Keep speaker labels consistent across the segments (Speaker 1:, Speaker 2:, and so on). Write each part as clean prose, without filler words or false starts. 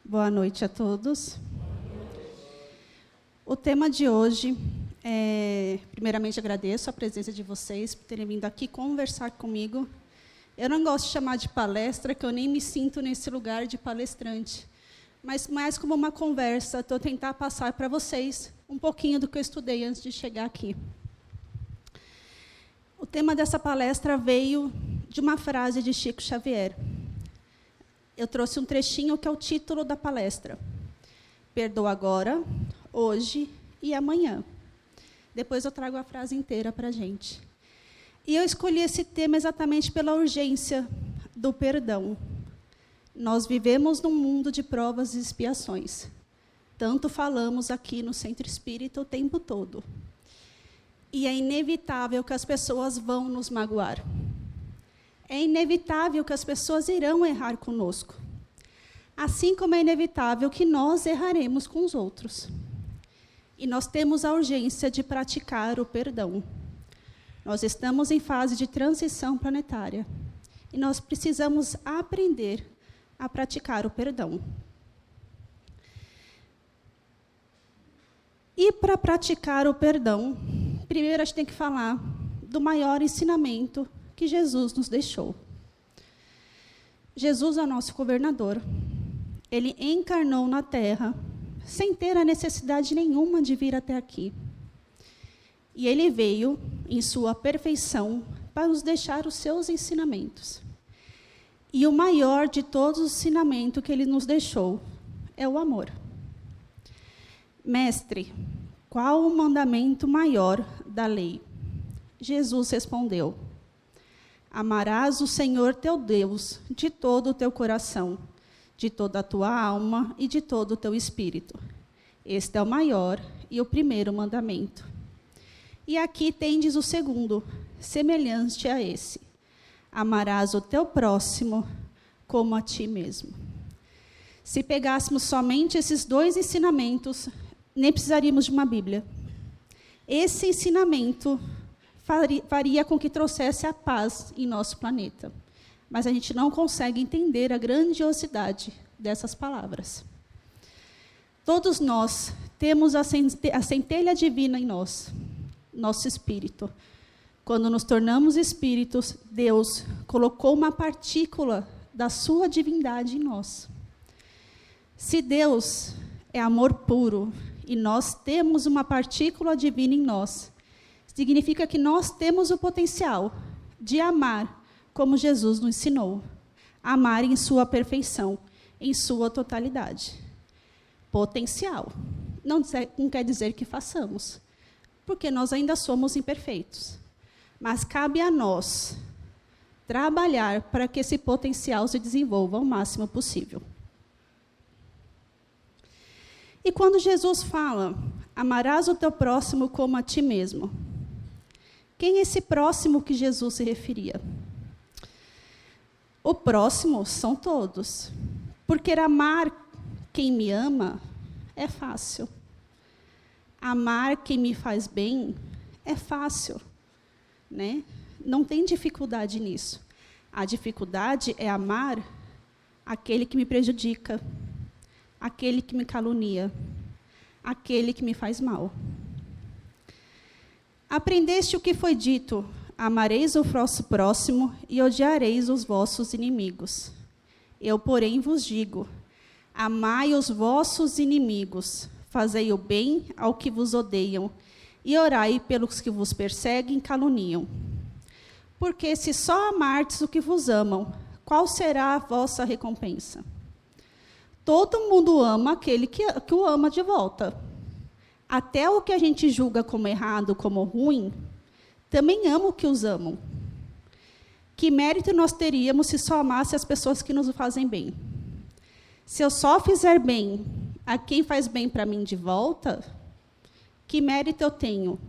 Speaker 1: Boa noite a todos. O tema de hoje primeiramente, agradeço a presença de vocês por terem vindo aqui conversar comigo. Eu não gosto de chamar de palestra, que eu nem me sinto nesse lugar de palestrante, mas mais como uma conversa, estou tentar passar para vocês um pouquinho do que eu estudei antes de chegar aqui. O tema dessa palestra veio de uma frase de Chico Xavier. Eu trouxe um trechinho que é o título da palestra. Perdoa agora, hoje e amanhã. Depois eu trago a frase inteira para a gente. E eu escolhi esse tema exatamente pela urgência do perdão. Nós vivemos num mundo de provas e expiações. Tanto falamos aqui no Centro Espírita o tempo todo. E é inevitável que as pessoas vão nos magoar. É inevitável que as pessoas irão errar conosco. Assim como é inevitável que nós erraremos com os outros. E nós temos a urgência de praticar o perdão. Nós estamos em fase de transição planetária. E nós precisamos aprender a praticar o perdão. E para praticar o perdão, primeiro a gente tem que falar do maior ensinamento que Jesus nos deixou. Jesus é o nosso governador. Ele encarnou na Terra, sem ter a necessidade nenhuma de vir até aqui. E ele veio, em sua perfeição, para nos deixar os seus ensinamentos. E o maior de todos os ensinamentos que ele nos deixou é o amor. Mestre, qual o mandamento maior da lei? Jesus respondeu: amarás o Senhor teu Deus de todo o teu coração, de toda a tua alma e de todo o teu espírito. Este é o maior e o primeiro mandamento. E aqui tendes o segundo, semelhante a esse: amarás o teu próximo como a ti mesmo. Se pegássemos somente esses dois ensinamentos, nem precisaríamos de uma Bíblia. Esse ensinamento faria com que trouxesse a paz em nosso planeta. Mas a gente não consegue entender a grandiosidade dessas palavras. Todos nós temos a centelha divina em nós, nosso espírito. Quando nos tornamos espíritos, Deus colocou uma partícula da sua divindade em nós. Se Deus é amor puro e nós temos uma partícula divina em nós, significa que nós temos o potencial de amar como Jesus nos ensinou. Amar em sua perfeição, em sua totalidade. Potencial. Não quer dizer que façamos, porque nós ainda somos imperfeitos. Mas cabe a nós trabalhar para que esse potencial se desenvolva o máximo possível. E quando Jesus fala, amarás o teu próximo como a ti mesmo, quem é esse próximo que Jesus se referia? O próximo são todos. Porque amar quem me ama é fácil. Amar quem me faz bem é fácil, né? Não tem dificuldade nisso. A dificuldade é amar aquele que me prejudica, aquele que me calunia, aquele que me faz mal. Aprendeste o que foi dito: amareis o vosso próximo e odiareis os vossos inimigos. Eu, porém, vos digo: amai os vossos inimigos, fazei o bem ao que vos odeiam, e orai pelos que vos perseguem e caluniam. Porque se só amardes o que vos amam, qual será a vossa recompensa? Todo mundo ama aquele que o ama de volta. Até o que a gente julga como errado, como ruim, também ama o que os amam. Que mérito nós teríamos se só amasse as pessoas que nos fazem bem? Se eu só fizer bem a quem faz bem para mim de volta, que mérito eu tenho?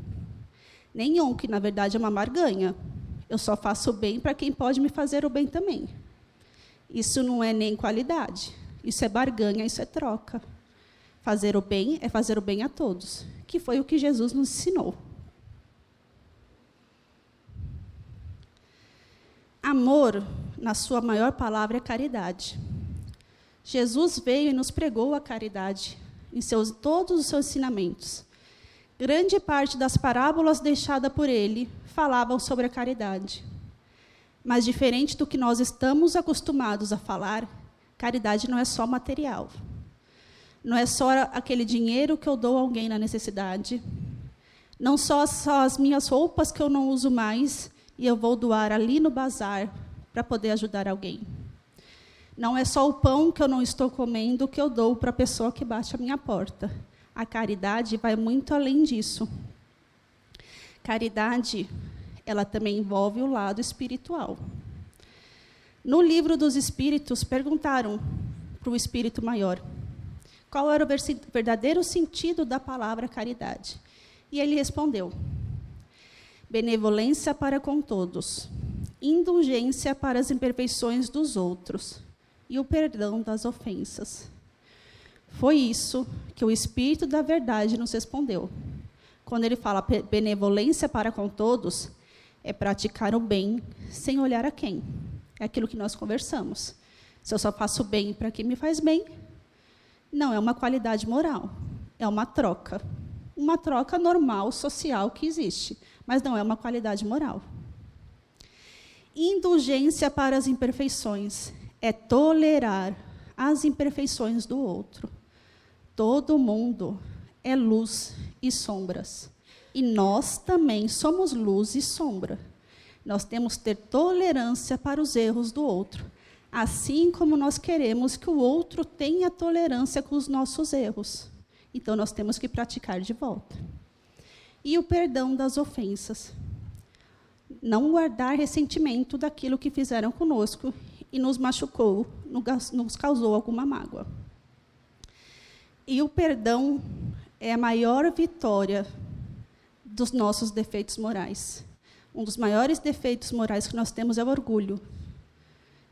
Speaker 1: Nenhum, que na verdade é uma barganha. Eu só faço bem para quem pode me fazer o bem também. Isso não é nem qualidade, isso é barganha, isso é troca. Fazer o bem é fazer o bem a todos, que foi o que Jesus nos ensinou. Amor, na sua maior palavra, é caridade. Jesus veio e nos pregou a caridade em todos os seus ensinamentos. Grande parte das parábolas deixadas por ele falavam sobre a caridade. Mas, diferente do que nós estamos acostumados a falar, caridade não é só material. Não é só aquele dinheiro que eu dou a alguém na necessidade. Não só as minhas roupas que eu não uso mais e eu vou doar ali no bazar para poder ajudar alguém. Não é só o pão que eu não estou comendo que eu dou para a pessoa que bate a minha porta. A caridade vai muito além disso. Caridade, ela também envolve o lado espiritual. No livro dos Espíritos, perguntaram para o Espírito Maior qual era o verdadeiro sentido da palavra caridade. E ele respondeu: benevolência para com todos, indulgência para as imperfeições dos outros e o perdão das ofensas. Foi isso que o Espírito da Verdade nos respondeu. Quando ele fala benevolência para com todos, é praticar o bem sem olhar a quem. É aquilo que nós conversamos. Se eu só faço bem para quem me faz bem, não é uma qualidade moral, é uma troca. Uma troca normal, social, que existe, mas não é uma qualidade moral. Indulgência para as imperfeições é tolerar as imperfeições do outro. Todo mundo é luz e sombras. E nós também somos luz e sombra. Nós temos que ter tolerância para os erros do outro, assim como nós queremos que o outro tenha tolerância com os nossos erros. Então, nós temos que praticar de volta. E o perdão das ofensas. Não guardar ressentimento daquilo que fizeram conosco e nos machucou, nos causou alguma mágoa. E o perdão é a maior vitória dos nossos defeitos morais. Um dos maiores defeitos morais que nós temos é o orgulho.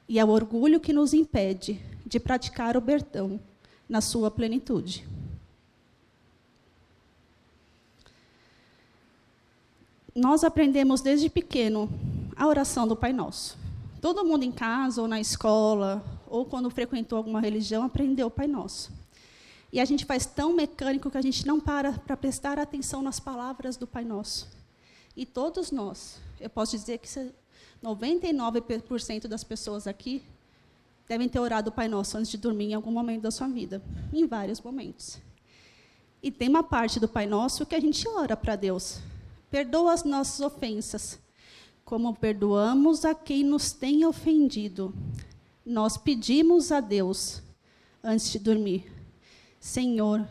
Speaker 1: E é o orgulho que nos impede de praticar o perdão na sua plenitude. Nós aprendemos desde pequeno a oração do Pai Nosso. Todo mundo em casa, ou na escola, ou quando frequentou alguma religião, aprendeu o Pai Nosso. E a gente faz tão mecânico que a gente não para prestar atenção nas palavras do Pai Nosso. E todos nós, eu posso dizer que 99% das pessoas aqui devem ter orado o Pai Nosso antes de dormir em algum momento da sua vida, em vários momentos. E tem uma parte do Pai Nosso que a gente ora para Deus. Perdoa as nossas ofensas, como perdoamos a quem nos tem ofendido. Nós pedimos a Deus, antes de dormir: Senhor,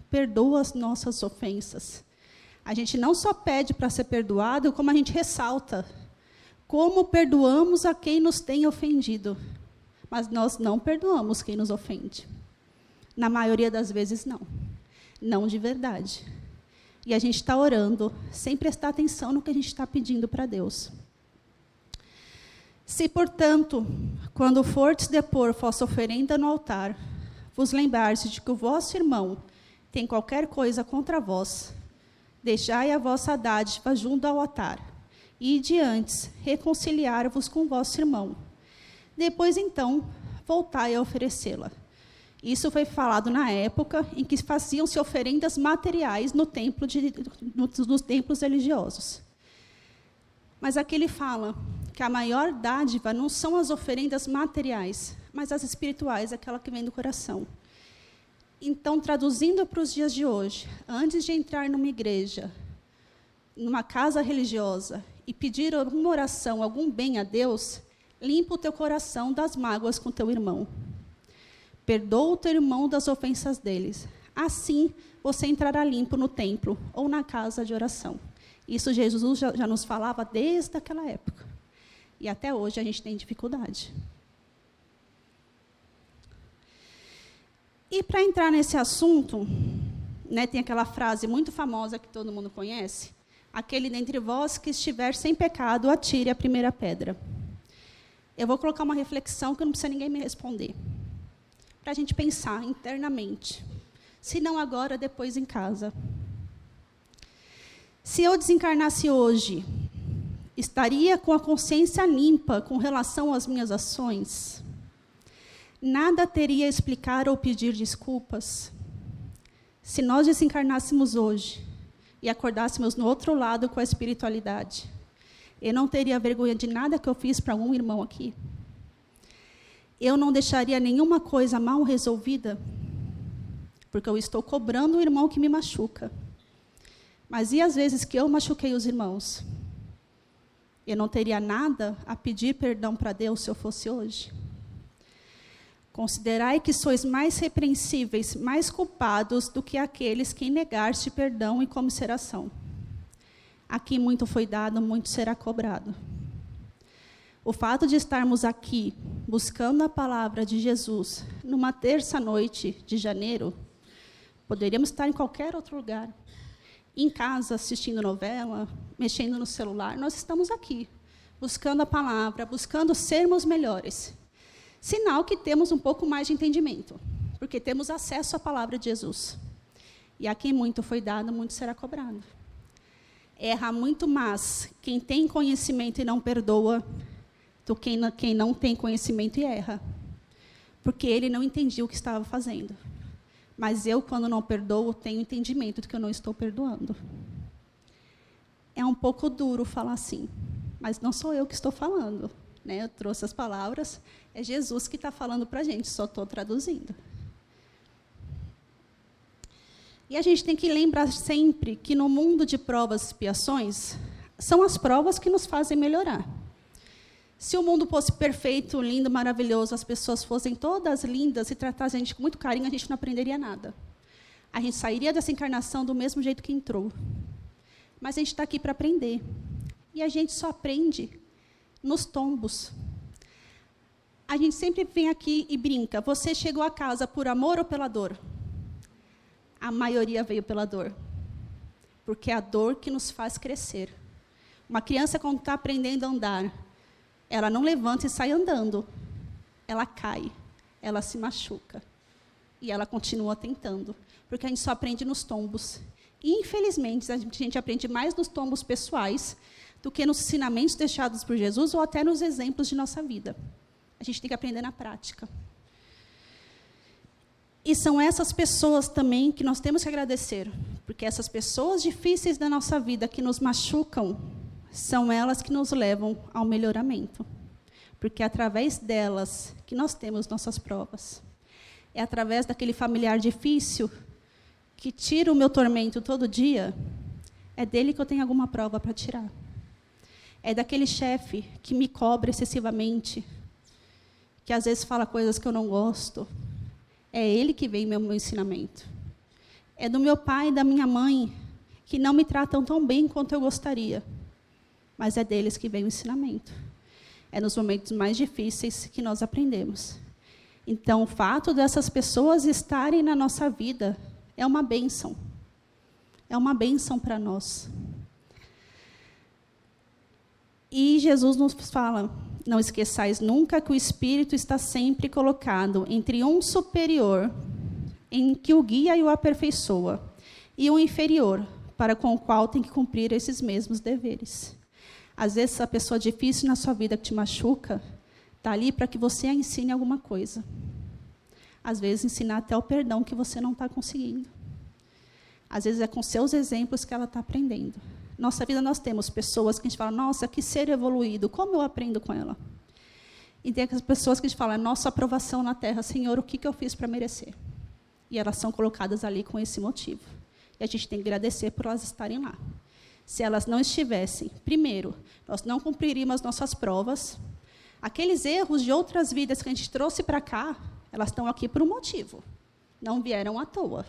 Speaker 1: perdoa as nossas ofensas. A gente não só pede para ser perdoado, como a gente ressalta: como perdoamos a quem nos tem ofendido. Mas nós não perdoamos quem nos ofende. Na maioria das vezes, não. Não de verdade. E a gente está orando, sem prestar atenção no que a gente está pedindo para Deus. Se, portanto, quando fordes depor vossa oferenda no altar, vos lembrardes de que o vosso irmão tem qualquer coisa contra vós, deixai a vossa dádiva junto ao altar, e de antes reconciliar-vos com vosso irmão. Depois, então, voltai a oferecê-la. Isso foi falado na época em que faziam-se oferendas materiais nos templos religiosos. Mas aqui ele fala que a maior dádiva não são as oferendas materiais, mas as espirituais, aquela que vem do coração. Então, traduzindo para os dias de hoje, antes de entrar numa igreja, numa casa religiosa, e pedir alguma oração, algum bem a Deus, limpa o teu coração das mágoas com teu irmão. Perdoa o teu irmão das ofensas deles. Assim, você entrará limpo no templo ou na casa de oração. Isso Jesus já nos falava desde aquela época. E até hoje a gente tem dificuldade. E para entrar nesse assunto, né, tem aquela frase muito famosa que todo mundo conhece: aquele dentre vós que estiver sem pecado, atire a primeira pedra. Eu vou colocar uma reflexão que não precisa ninguém me responder, para a gente pensar internamente. Se não agora, depois em casa. Se eu desencarnasse hoje, estaria com a consciência limpa com relação às minhas ações? nada teria a explicar ou pedir desculpas. Se nós desencarnássemos hoje e acordássemos no outro lado com a espiritualidade, eu não teria vergonha de nada que eu fiz para um irmão aqui. Eu não deixaria nenhuma coisa mal resolvida, porque eu estou cobrando o irmão que me machuca. Mas e as vezes que eu machuquei os irmãos? Eu não teria nada a pedir perdão para Deus se eu fosse hoje? Considerai que sois mais repreensíveis, mais culpados do que aqueles que negar-se perdão e comiseração. Aqui muito foi dado, muito será cobrado. O fato de estarmos aqui, buscando a palavra de Jesus, numa terça-noite de janeiro, poderíamos estar em qualquer outro lugar. Em casa, assistindo novela, mexendo no celular, nós estamos aqui, buscando a palavra, buscando sermos melhores. Sinal que temos um pouco mais de entendimento, porque temos acesso à palavra de Jesus. E a quem muito foi dado, muito será cobrado. Erra muito mais quem tem conhecimento e não perdoa, do que quem não tem conhecimento e erra. Porque ele não entendia o que estava fazendo. Mas eu, quando não perdoo, tenho entendimento de que eu não estou perdoando. É um pouco duro falar assim, mas não sou eu que estou falando, né? Eu trouxe as palavras, é Jesus que está falando para a gente, só estou traduzindo. E a gente tem que lembrar sempre que no mundo de provas e expiações, são as provas que nos fazem melhorar. Se o mundo fosse perfeito, lindo, maravilhoso, as pessoas fossem todas lindas e tratassem a gente com muito carinho, a gente não aprenderia nada. A gente sairia dessa encarnação do mesmo jeito que entrou. Mas a gente está aqui para aprender. E a gente só aprende nos tombos. A gente sempre vem aqui e brinca. Você chegou a casa por amor ou pela dor? A maioria veio pela dor. Porque é a dor que nos faz crescer. Uma criança, quando está aprendendo a andar, ela não levanta e sai andando. Ela cai, ela se machuca. E ela continua tentando. Porque a gente só aprende nos tombos. E, infelizmente, a gente aprende mais nos tombos pessoais do que nos ensinamentos deixados por Jesus ou até nos exemplos de nossa vida. A gente tem que aprender na prática. E são essas pessoas também que nós temos que agradecer. Porque essas pessoas difíceis da nossa vida que nos machucam, são elas que nos levam ao melhoramento. Porque é através delas que nós temos nossas provas. É através daquele familiar difícil que tira o meu tormento todo dia, é dele que eu tenho alguma prova para tirar. É daquele chefe que me cobra excessivamente, que às vezes fala coisas que eu não gosto. É ele que vem meu ensinamento. É do meu pai e da minha mãe, que não me tratam tão bem quanto eu gostaria. Mas é deles que vem o ensinamento. É nos momentos mais difíceis que nós aprendemos. Então, o fato dessas pessoas estarem na nossa vida é uma bênção. É uma bênção para nós. E Jesus nos fala, não esqueçais nunca que o Espírito está sempre colocado entre um superior, em que o guia e o aperfeiçoa, e um inferior, para com o qual tem que cumprir esses mesmos deveres. Às vezes, a pessoa difícil na sua vida que te machuca, está ali para que você a ensine alguma coisa. Às vezes, ensinar até o perdão que você não está conseguindo. Às vezes, é com seus exemplos que ela está aprendendo. Nossa vida, nós temos pessoas que a gente fala, nossa, que ser evoluído, como eu aprendo com ela? E tem aquelas pessoas que a gente fala, nossa aprovação na Terra, Senhor, o que eu fiz para merecer? E elas são colocadas ali com esse motivo. E a gente tem que agradecer por elas estarem lá. Se elas não estivessem, primeiro, nós não cumpriríamos as nossas provas. Aqueles erros de outras vidas que a gente trouxe para cá, elas estão aqui por um motivo. Não vieram à toa.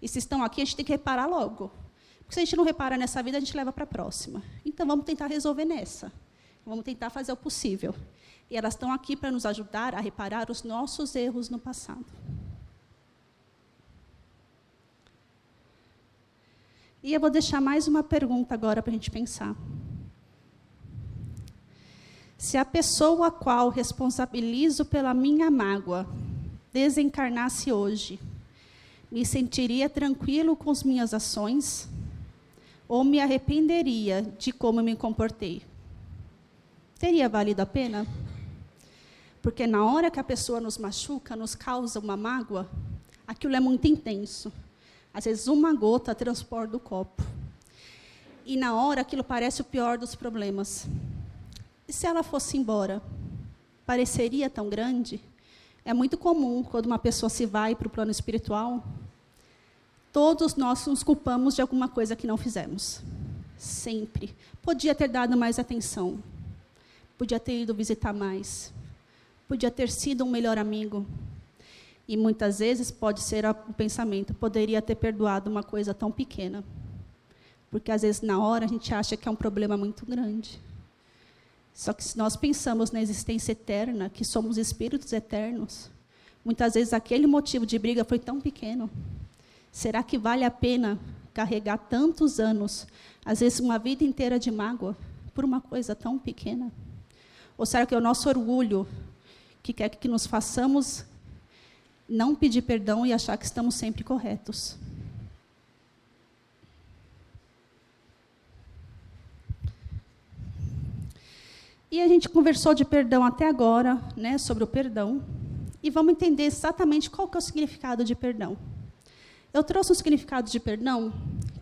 Speaker 1: E se estão aqui, a gente tem que reparar logo. Porque se a gente não repara nessa vida, a gente leva para a próxima. Então, vamos tentar resolver nessa. Vamos tentar fazer o possível. E elas estão aqui para nos ajudar a reparar os nossos erros no passado. E eu vou deixar mais uma pergunta agora para a gente pensar. Se a pessoa a qual responsabilizo pela minha mágoa desencarnasse hoje, me sentiria tranquilo com as minhas ações ou me arrependeria de como me comportei? Teria valido a pena? Porque na hora que a pessoa nos machuca, nos causa uma mágoa, aquilo é muito intenso. Às vezes, uma gota transborda o copo. E na hora, aquilo parece o pior dos problemas. E se ela fosse embora, pareceria tão grande? É muito comum, quando uma pessoa se vai para o plano espiritual, todos nós nos culpamos de alguma coisa que não fizemos. Sempre. Podia ter dado mais atenção. Podia ter ido visitar mais. Podia ter sido um melhor amigo. E muitas vezes pode ser o pensamento, poderia ter perdoado uma coisa tão pequena. Porque às vezes na hora a gente acha que é um problema muito grande. Só que se nós pensamos na existência eterna, que somos espíritos eternos, muitas vezes aquele motivo de briga foi tão pequeno. Será que vale a pena carregar tantos anos, às vezes uma vida inteira de mágoa, por uma coisa tão pequena? Ou será que é o nosso orgulho que quer que nos façamos não pedir perdão e achar que estamos sempre corretos? E a gente conversou de perdão até agora, né, sobre o perdão, e vamos entender exatamente qual que é o significado de perdão. Eu trouxe um significado de perdão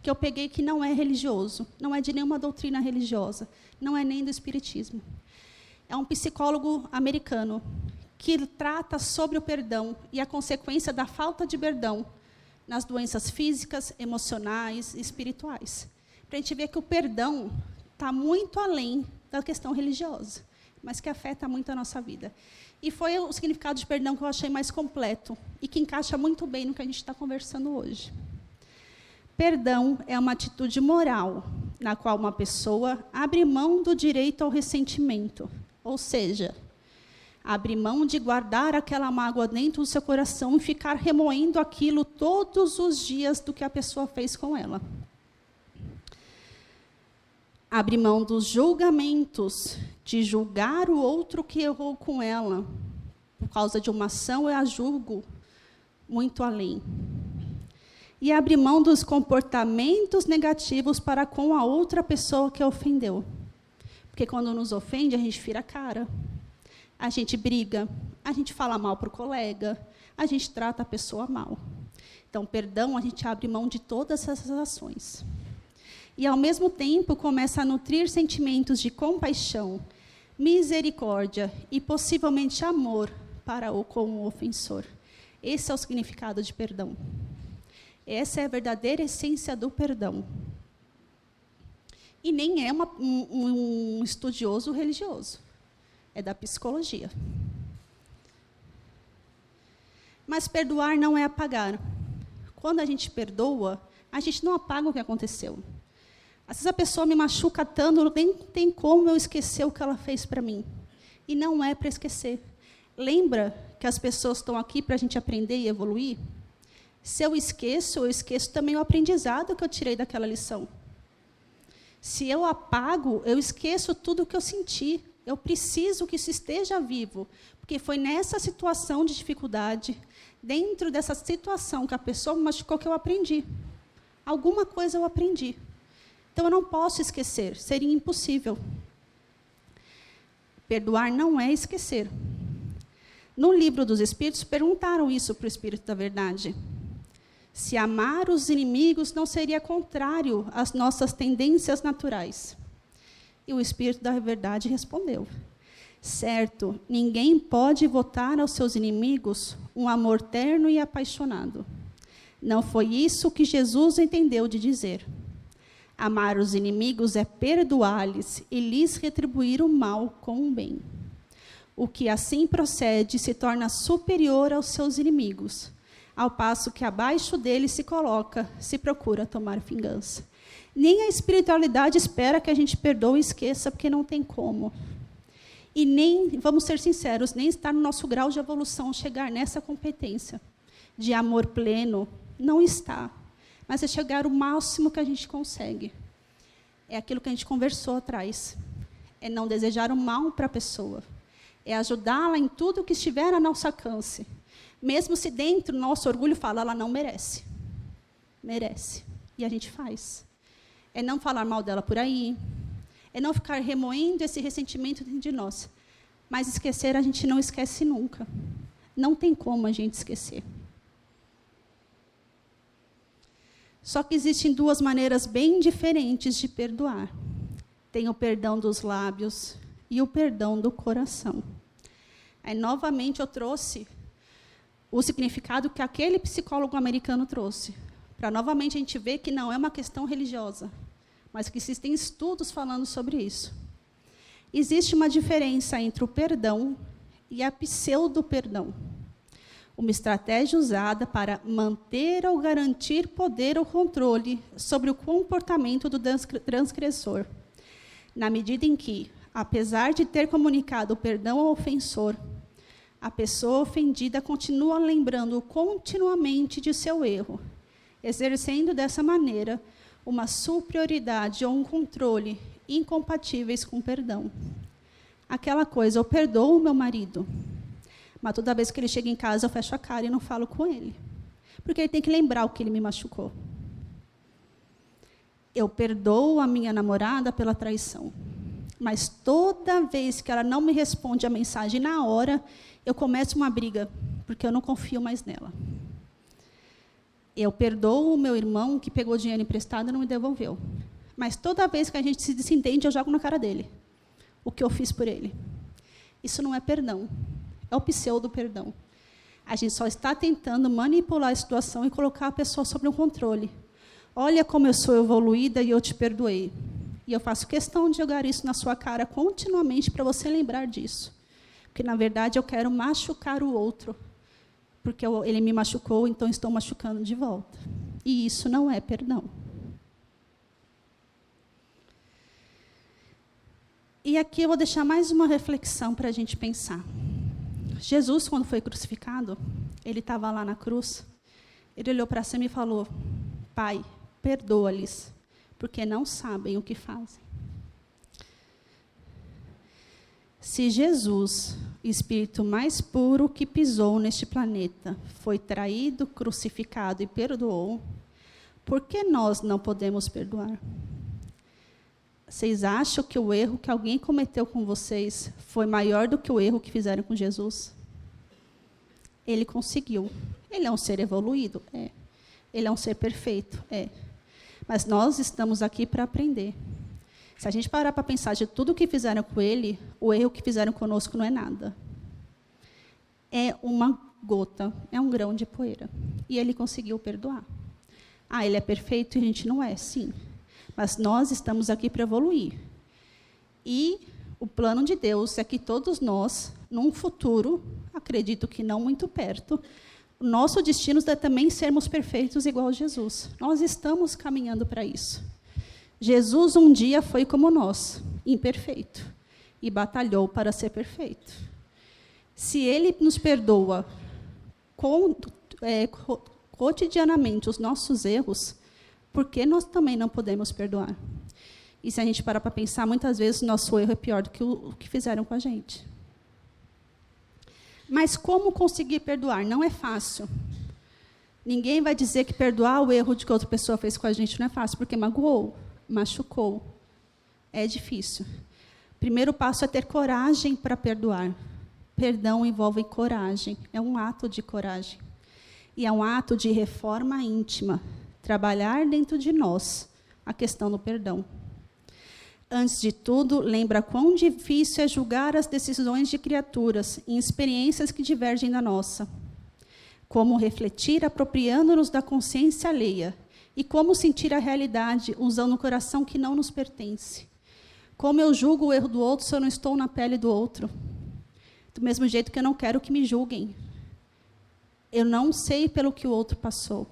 Speaker 1: que eu peguei que não é religioso, não é de nenhuma doutrina religiosa, não é nem do espiritismo. É um psicólogo americano que trata sobre o perdão e a consequência da falta de perdão nas doenças físicas, emocionais e espirituais. Para a gente ver que o perdão está muito além da questão religiosa, mas que afeta muito a nossa vida. E foi o significado de perdão que eu achei mais completo e que encaixa muito bem no que a gente está conversando hoje. Perdão é uma atitude moral, na qual uma pessoa abre mão do direito ao ressentimento, ou seja, abre mão de guardar aquela mágoa dentro do seu coração e ficar remoendo aquilo todos os dias do que a pessoa fez com ela. Abre mão dos julgamentos, de julgar o outro que errou com ela. Por causa de uma ação, eu a julgo muito além. E abre mão dos comportamentos negativos para com a outra pessoa que a ofendeu. Porque quando nos ofende, a gente vira a cara. A gente briga, a gente fala mal para o colega, a gente trata a pessoa mal. Então, perdão, a gente abre mão de todas essas ações. E, ao mesmo tempo, começa a nutrir sentimentos de compaixão, misericórdia e, possivelmente, amor para ou com o ofensor. Esse é o significado de perdão. Essa é a verdadeira essência do perdão. E nem é um estudioso religioso. É da psicologia. Mas perdoar não é apagar. Quando a gente perdoa, a gente não apaga o que aconteceu. Às vezes a pessoa me machuca tanto, nem tem como eu esquecer o que ela fez para mim. E não é para esquecer. Lembra que as pessoas estão aqui para a gente aprender e evoluir? Se eu esqueço também o aprendizado que eu tirei daquela lição. Se eu apago, eu esqueço tudo o que eu senti. Eu preciso que isso esteja vivo, porque foi nessa situação de dificuldade, dentro dessa situação que a pessoa me machucou, que eu aprendi. Alguma coisa eu aprendi. Então, eu não posso esquecer, seria impossível. Perdoar não é esquecer. No Livro dos Espíritos, perguntaram isso para o Espírito da Verdade. Se amar os inimigos não seria contrário às nossas tendências naturais. E o Espírito da Verdade respondeu: certo, ninguém pode votar aos seus inimigos um amor terno e apaixonado. Não foi isso que Jesus entendeu de dizer. Amar os inimigos é perdoar-lhes e lhes retribuir o mal com o bem. O que assim procede se torna superior aos seus inimigos, ao passo que abaixo deles se procura tomar vingança. Nem a espiritualidade espera que a gente perdoe e esqueça, porque não tem como. E nem, vamos ser sinceros, nem está no nosso grau de evolução chegar nessa competência de amor pleno. Não está. Mas é chegar o máximo que a gente consegue. É aquilo que a gente conversou atrás. É não desejar o mal para a pessoa. É ajudá-la em tudo que estiver a nosso alcance. Mesmo se dentro do nosso orgulho fala, ela não merece. Merece. E a gente faz. É não falar mal dela por aí. É não ficar remoendo esse ressentimento dentro de nós. Mas esquecer a gente não esquece nunca. Não tem como a gente esquecer. Só que existem duas maneiras bem diferentes de perdoar. Tem o perdão dos lábios e o perdão do coração. Aí, novamente, eu trouxe o significado que aquele psicólogo americano trouxe. Para, novamente, a gente ver que não é uma questão religiosa, mas que existem estudos falando sobre isso. Existe uma diferença entre o perdão e a pseudo-perdão. Uma estratégia usada para manter ou garantir poder ou controle sobre o comportamento do transgressor, na medida em que, apesar de ter comunicado o perdão ao ofensor, a pessoa ofendida continua lembrando continuamente de seu erro, exercendo dessa maneira uma superioridade ou um controle incompatíveis com o perdão. Aquela coisa, eu perdoo o meu marido, mas toda vez que ele chega em casa eu fecho a cara e não falo com ele, porque ele tem que lembrar o que ele me machucou. Eu perdoo a minha namorada pela traição, mas toda vez que ela não me responde a mensagem na hora, eu começo uma briga, porque eu não confio mais nela. Eu perdoo o meu irmão que pegou dinheiro emprestado e não me devolveu, mas toda vez que a gente se desentende, eu jogo na cara dele o que eu fiz por ele. Isso não é perdão, é o pseudo-perdão. A gente só está tentando manipular a situação e colocar a pessoa sob um controle. Olha como eu sou evoluída e eu te perdoei. E eu faço questão de jogar isso na sua cara continuamente para você lembrar disso. Porque, na verdade, eu quero machucar o outro. Porque ele me machucou, então estou machucando de volta. E isso não é perdão. E aqui eu vou deixar mais uma reflexão para a gente pensar. Jesus, quando foi crucificado, ele estava lá na cruz, ele olhou para cima e falou: Pai, perdoa-lhes, porque não sabem o que fazem. Se Jesus, espírito mais puro que pisou neste planeta, foi traído, crucificado e perdoou, por que nós não podemos perdoar? Vocês acham que o erro que alguém cometeu com vocês foi maior do que o erro que fizeram com Jesus? Ele conseguiu. Ele é um ser evoluído? É. Ele é um ser perfeito? É. Mas nós estamos aqui para aprender. Se a gente parar para pensar de tudo que fizeram com ele, o erro que fizeram conosco não é nada. É uma gota, é um grão de poeira. E ele conseguiu perdoar. Ah, ele é perfeito e a gente não é? Sim. Mas nós estamos aqui para evoluir. E o plano de Deus é que todos nós, num futuro, acredito que não muito perto, o nosso destino é também sermos perfeitos igual a Jesus. Nós estamos caminhando para isso. Jesus um dia foi como nós, imperfeito, e batalhou para ser perfeito. Se ele nos perdoa cotidianamente os nossos erros, por que nós também não podemos perdoar? E se a gente parar para pensar, muitas vezes o nosso erro é pior do que o que fizeram com a gente. Mas como conseguir perdoar? Não é fácil. Ninguém vai dizer que perdoar o erro de que outra pessoa fez com a gente não é fácil, porque magoou, machucou. É difícil. O primeiro passo é ter coragem para perdoar. Perdão envolve coragem, é um ato de coragem. E é um ato de reforma íntima. Trabalhar dentro de nós a questão do perdão. Antes de tudo, lembra quão difícil é julgar as decisões de criaturas em experiências que divergem da nossa. Como refletir apropriando-nos da consciência alheia e como sentir a realidade usando o coração que não nos pertence. Como eu julgo o erro do outro se eu não estou na pele do outro. Do mesmo jeito que eu não quero que me julguem. Eu não sei pelo que o outro passou.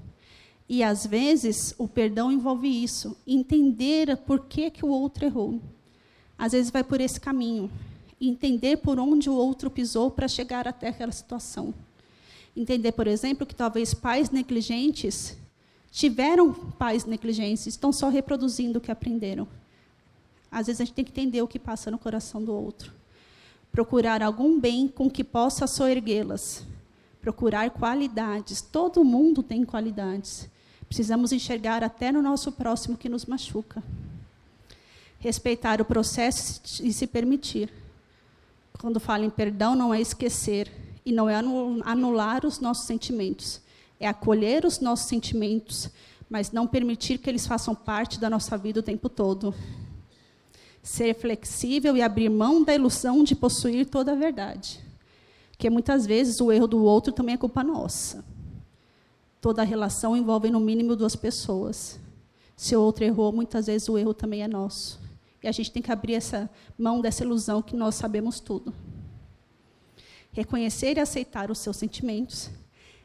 Speaker 1: E, às vezes, o perdão envolve isso, entender por que o outro errou. Às vezes vai por esse caminho, entender por onde o outro pisou para chegar até aquela situação. Entender, por exemplo, que talvez pais negligentes tiveram pais negligentes, estão só reproduzindo o que aprenderam. Às vezes a gente tem que entender o que passa no coração do outro. Procurar algum bem com que possa soerguê-las. Procurar qualidades. Todo mundo tem qualidades. Precisamos enxergar até no nosso próximo que nos machuca. Respeitar o processo e se permitir. Quando fala em perdão, não é esquecer e não é anular os nossos sentimentos. É acolher os nossos sentimentos, mas não permitir que eles façam parte da nossa vida o tempo todo. Ser flexível e abrir mão da ilusão de possuir toda a verdade. Porque muitas vezes o erro do outro também é culpa nossa. Toda relação envolve no mínimo 2 pessoas. Se o outro errou, muitas vezes o erro também é nosso. E a gente tem que abrir essa mão dessa ilusão que nós sabemos tudo. Reconhecer e aceitar os seus sentimentos.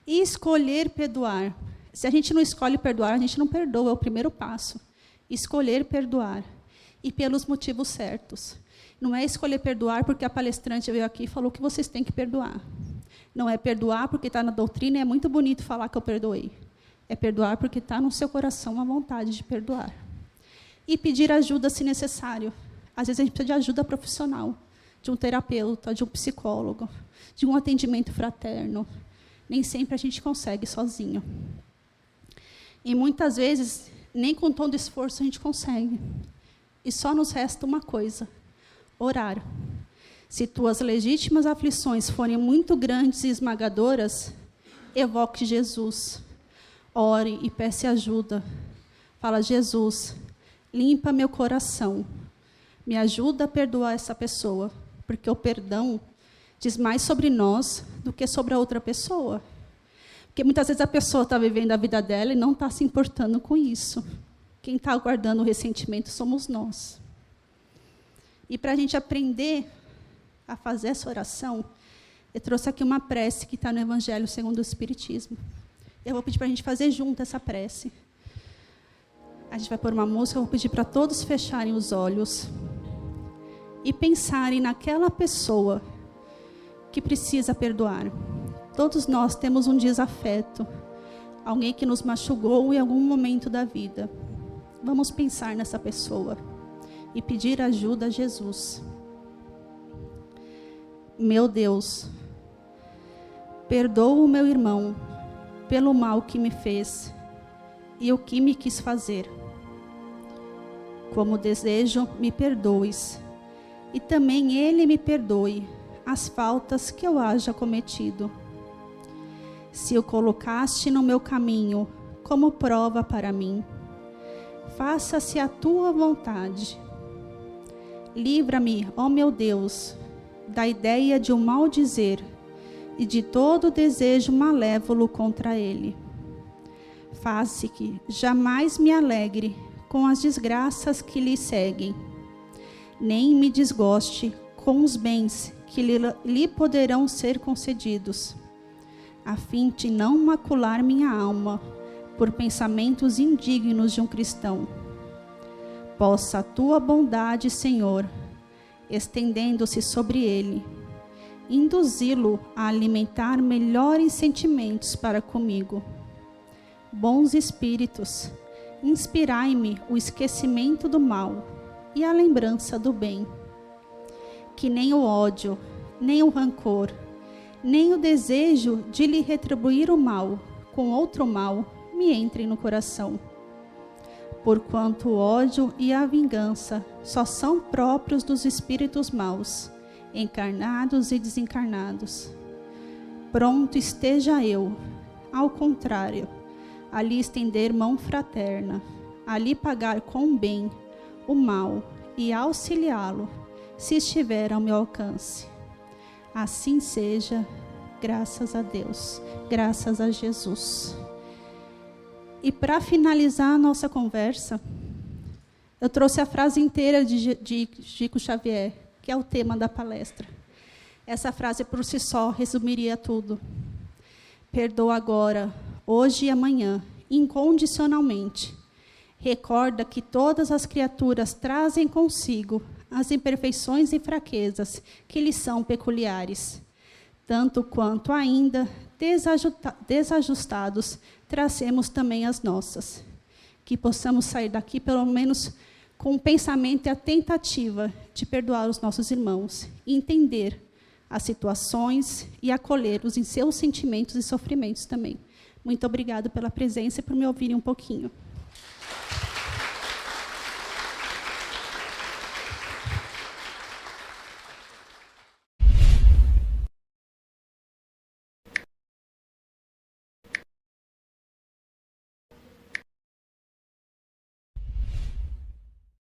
Speaker 1: E escolher perdoar. Se a gente não escolhe perdoar, a gente não perdoa, é o primeiro passo. Escolher perdoar. E pelos motivos certos. Não é escolher perdoar porque a palestrante veio aqui e falou que vocês têm que perdoar. Não é perdoar porque está na doutrina e é muito bonito falar que eu perdoei. É perdoar porque está no seu coração a vontade de perdoar. E pedir ajuda se necessário. Às vezes a gente precisa de ajuda profissional, de um terapeuta, de um psicólogo, de um atendimento fraterno. Nem sempre a gente consegue sozinho. E muitas vezes, nem com todo esforço a gente consegue. E só nos resta uma coisa: orar. Se tuas legítimas aflições forem muito grandes e esmagadoras, evoque Jesus. Ore e peça ajuda. Fala: Jesus, limpa meu coração. Me ajuda a perdoar essa pessoa, porque o perdão diz mais sobre nós do que sobre a outra pessoa. Porque muitas vezes a pessoa está vivendo a vida dela e não está se importando com isso. Quem está guardando o ressentimento somos nós. E para a gente aprender a fazer essa oração, eu trouxe aqui uma prece que está no Evangelho segundo o Espiritismo. Eu vou pedir para a gente fazer junto essa prece. A gente vai pôr uma música, eu vou pedir para todos fecharem os olhos e pensarem naquela pessoa que precisa perdoar. Todos nós temos um desafeto, alguém que nos machucou em algum momento da vida. Vamos pensar nessa pessoa e pedir ajuda a Jesus. Meu Deus, perdoa o meu irmão pelo mal que me fez e o que me quis fazer. Como desejo, me perdoes, e também ele me perdoe as faltas que eu haja cometido. Se o colocaste no meu caminho como prova para mim, faça-se a tua vontade. Livra-me, ó meu Deus, da ideia de o maldizer e de todo desejo malévolo contra ele. Faze que jamais me alegre com as desgraças que lhe seguem, nem me desgoste com os bens que lhe poderão ser concedidos, a fim de não macular minha alma por pensamentos indignos de um cristão. Possa a tua bondade, Senhor, estendendo-se sobre ele, induzi-lo a alimentar melhores sentimentos para comigo. Bons espíritos, inspirai-me o esquecimento do mal e a lembrança do bem. Que nem o ódio, nem o rancor, nem o desejo de lhe retribuir o mal com outro mal me entrem no coração. Porquanto o ódio e a vingança só são próprios dos espíritos maus, encarnados e desencarnados. Pronto esteja eu, ao contrário, a lhe estender mão fraterna, a lhe pagar com bem o mal e auxiliá-lo, se estiver ao meu alcance. Assim seja, graças a Deus, graças a Jesus. E para finalizar a nossa conversa, eu trouxe a frase inteira de Chico Xavier, que é o tema da palestra. Essa frase por si só resumiria tudo. Perdoa agora, hoje e amanhã, incondicionalmente. Recorda que todas as criaturas trazem consigo as imperfeições e fraquezas que lhes são peculiares, tanto quanto ainda desajustados tracemos também as nossas. Que possamos sair daqui, pelo menos, com o pensamento e a tentativa de perdoar os nossos irmãos, e entender as situações e acolhê-los em seus sentimentos e sofrimentos também. Muito obrigada pela presença e por me ouvirem um pouquinho.